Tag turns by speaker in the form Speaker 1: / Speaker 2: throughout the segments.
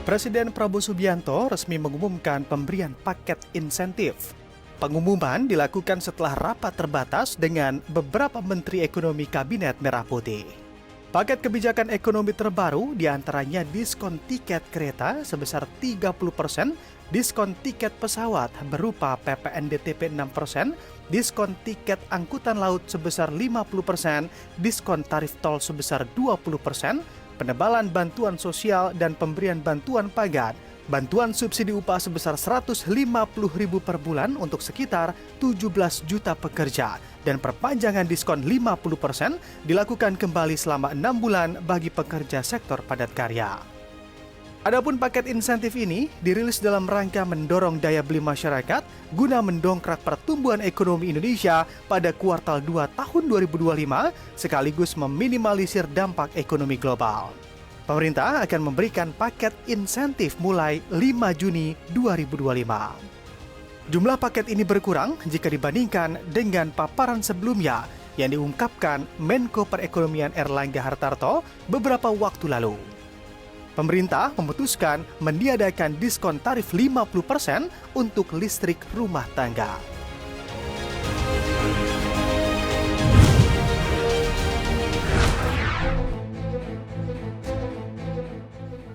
Speaker 1: Presiden Prabowo Subianto resmi mengumumkan pemberian paket insentif. Pengumuman dilakukan setelah rapat terbatas dengan beberapa Menteri Ekonomi Kabinet Merah Putih. Paket kebijakan ekonomi terbaru diantaranya diskon tiket kereta sebesar 30%, diskon tiket pesawat berupa PPNDTP 6%, diskon tiket angkutan laut sebesar 50%, diskon tarif tol sebesar 20%, penebalan bantuan sosial dan pemberian bantuan pagat, bantuan subsidi upah sebesar Rp150.000 per bulan untuk sekitar 17 juta pekerja, dan perpanjangan diskon 50% dilakukan kembali selama 6 bulan bagi pekerja sektor padat karya. Adapun paket insentif ini dirilis dalam rangka mendorong daya beli masyarakat guna mendongkrak pertumbuhan ekonomi Indonesia pada kuartal 2 tahun 2025 sekaligus meminimalisir dampak ekonomi global. Pemerintah akan memberikan paket insentif mulai 5 Juni 2025. Jumlah paket ini berkurang jika dibandingkan dengan paparan sebelumnya yang diungkapkan Menko Perekonomian Erlangga Hartarto beberapa waktu lalu. Pemerintah memutuskan meniadakan diskon tarif 50% untuk listrik rumah tangga.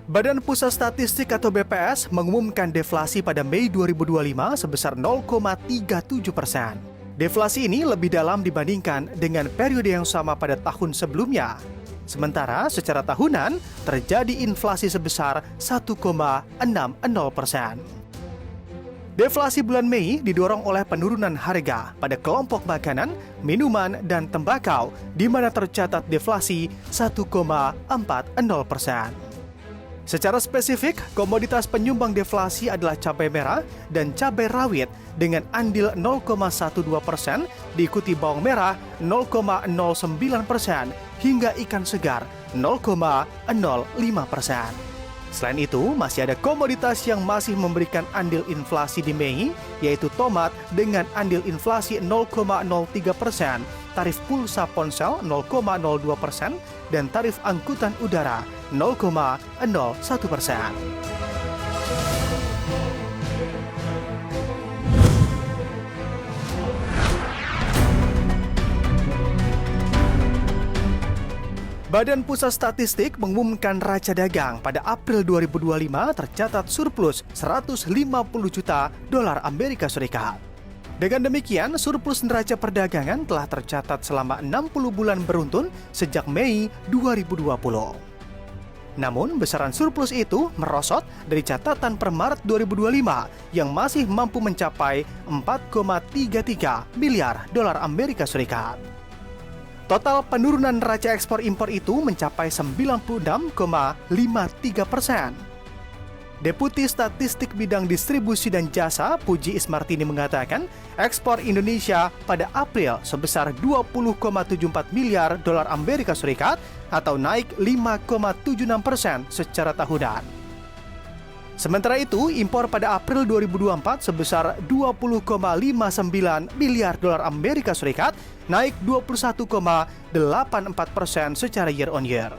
Speaker 1: Badan Pusat Statistik atau BPS mengumumkan deflasi pada Mei 2025 sebesar 0,37%. Deflasi ini lebih dalam dibandingkan dengan periode yang sama pada tahun sebelumnya. Sementara secara tahunan terjadi inflasi sebesar 1,60%. Deflasi bulan Mei didorong oleh penurunan harga pada kelompok makanan, minuman, dan tembakau, di mana tercatat deflasi 1,40%. Secara spesifik, komoditas penyumbang deflasi adalah cabai merah dan cabai rawit dengan andil 0,12%, diikuti bawang merah 0,09% hingga ikan segar 0,05%. Selain itu, masih ada komoditas yang masih memberikan andil inflasi di Mei, yaitu tomat dengan andil inflasi 0,03%, tarif pulsa ponsel 0,02%, dan tarif angkutan udara 0,01%. Badan Pusat Statistik mengumumkan raca dagang pada April 2025 tercatat surplus 150 juta dolar Amerika Serikat. Dengan demikian, surplus neraca perdagangan telah tercatat selama 60 bulan beruntun sejak Mei 2020. Namun, besaran surplus itu merosot dari catatan per Maret 2025 yang masih mampu mencapai 4,33 miliar dolar Amerika Serikat. Total penurunan neraca ekspor-impor itu mencapai 96,53%. Deputi Statistik Bidang Distribusi dan Jasa Puji Ismartini mengatakan, ekspor Indonesia pada April sebesar 20,74 miliar dolar Amerika Serikat atau naik 5,76% secara tahunan. Sementara itu, impor pada April 2024 sebesar 20,59 miliar dolar Amerika Serikat, naik 21,84% secara year on year.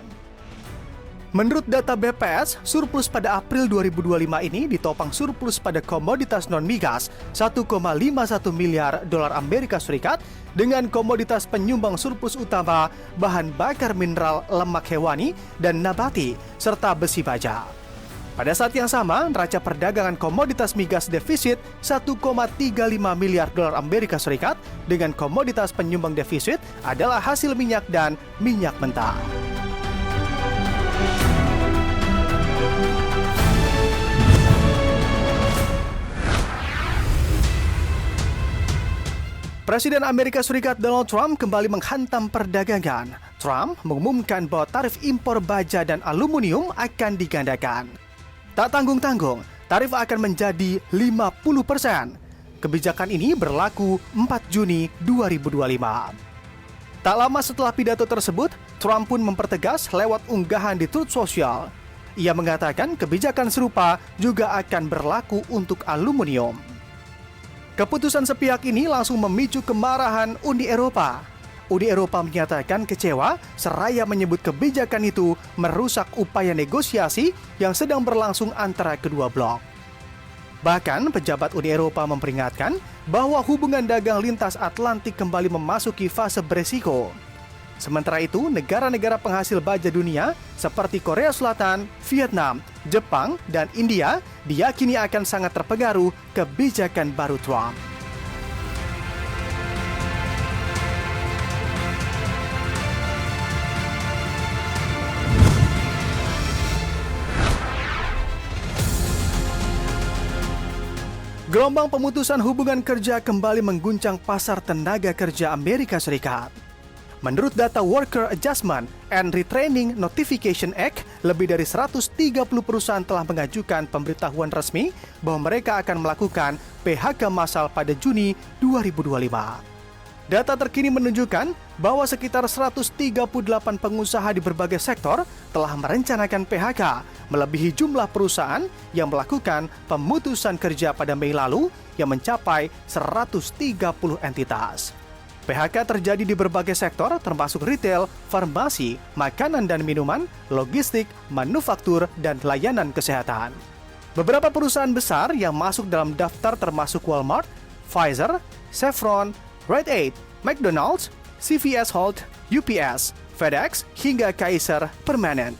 Speaker 1: Menurut data BPS, surplus pada April 2025 ini ditopang surplus pada komoditas non-migas 1,51 miliar dolar Amerika Serikat dengan komoditas penyumbang surplus utama bahan bakar mineral lemak hewani dan nabati serta besi baja. Pada saat yang sama, neraca perdagangan komoditas migas defisit 1,35 miliar dolar Amerika Serikat dengan komoditas penyumbang defisit adalah hasil minyak dan minyak mentah. Presiden Amerika Serikat Donald Trump kembali menghantam perdagangan. Trump mengumumkan bahwa tarif impor baja dan aluminium akan digandakan. Tak tanggung-tanggung, tarif akan menjadi 50%. Kebijakan ini berlaku 4 Juni 2025. Tak lama setelah pidato tersebut, Trump pun mempertegas lewat unggahan di Truth Social. Ia mengatakan kebijakan serupa juga akan berlaku untuk aluminium. Keputusan sepihak ini langsung memicu kemarahan Uni Eropa. Uni Eropa menyatakan kecewa seraya menyebut kebijakan itu merusak upaya negosiasi yang sedang berlangsung antara kedua blok. Bahkan, pejabat Uni Eropa memperingatkan bahwa hubungan dagang lintas Atlantik kembali memasuki fase beresiko. Sementara itu, negara-negara penghasil baja dunia seperti Korea Selatan, Vietnam, Jepang, dan India diyakini akan sangat terpengaruh kebijakan baru Trump. Gelombang pemutusan hubungan kerja kembali mengguncang pasar tenaga kerja Amerika Serikat. Menurut data Worker Adjustment and Retraining Notification Act, lebih dari 130 perusahaan telah mengajukan pemberitahuan resmi bahwa mereka akan melakukan PHK massal pada Juni 2025. Data terkini menunjukkan bahwa sekitar 138 pengusaha di berbagai sektor telah merencanakan PHK, melebihi jumlah perusahaan yang melakukan pemutusan kerja pada Mei lalu yang mencapai 130 entitas. PHK terjadi di berbagai sektor termasuk retail, farmasi, makanan dan minuman, logistik, manufaktur, dan layanan kesehatan. Beberapa perusahaan besar yang masuk dalam daftar termasuk Walmart, Pfizer, Chevron, Rite Aid, McDonald's, CVS Health, UPS, FedEx, hingga Kaiser Permanent.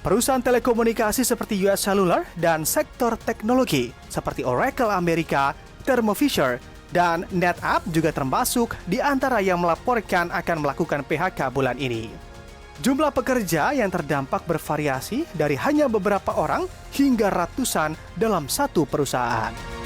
Speaker 1: Perusahaan telekomunikasi seperti US Cellular dan sektor teknologi seperti Oracle Amerika, Thermo Fisher, dan NetApp juga termasuk di antara yang melaporkan akan melakukan PHK bulan ini. Jumlah pekerja yang terdampak bervariasi dari hanya beberapa orang hingga ratusan dalam satu perusahaan.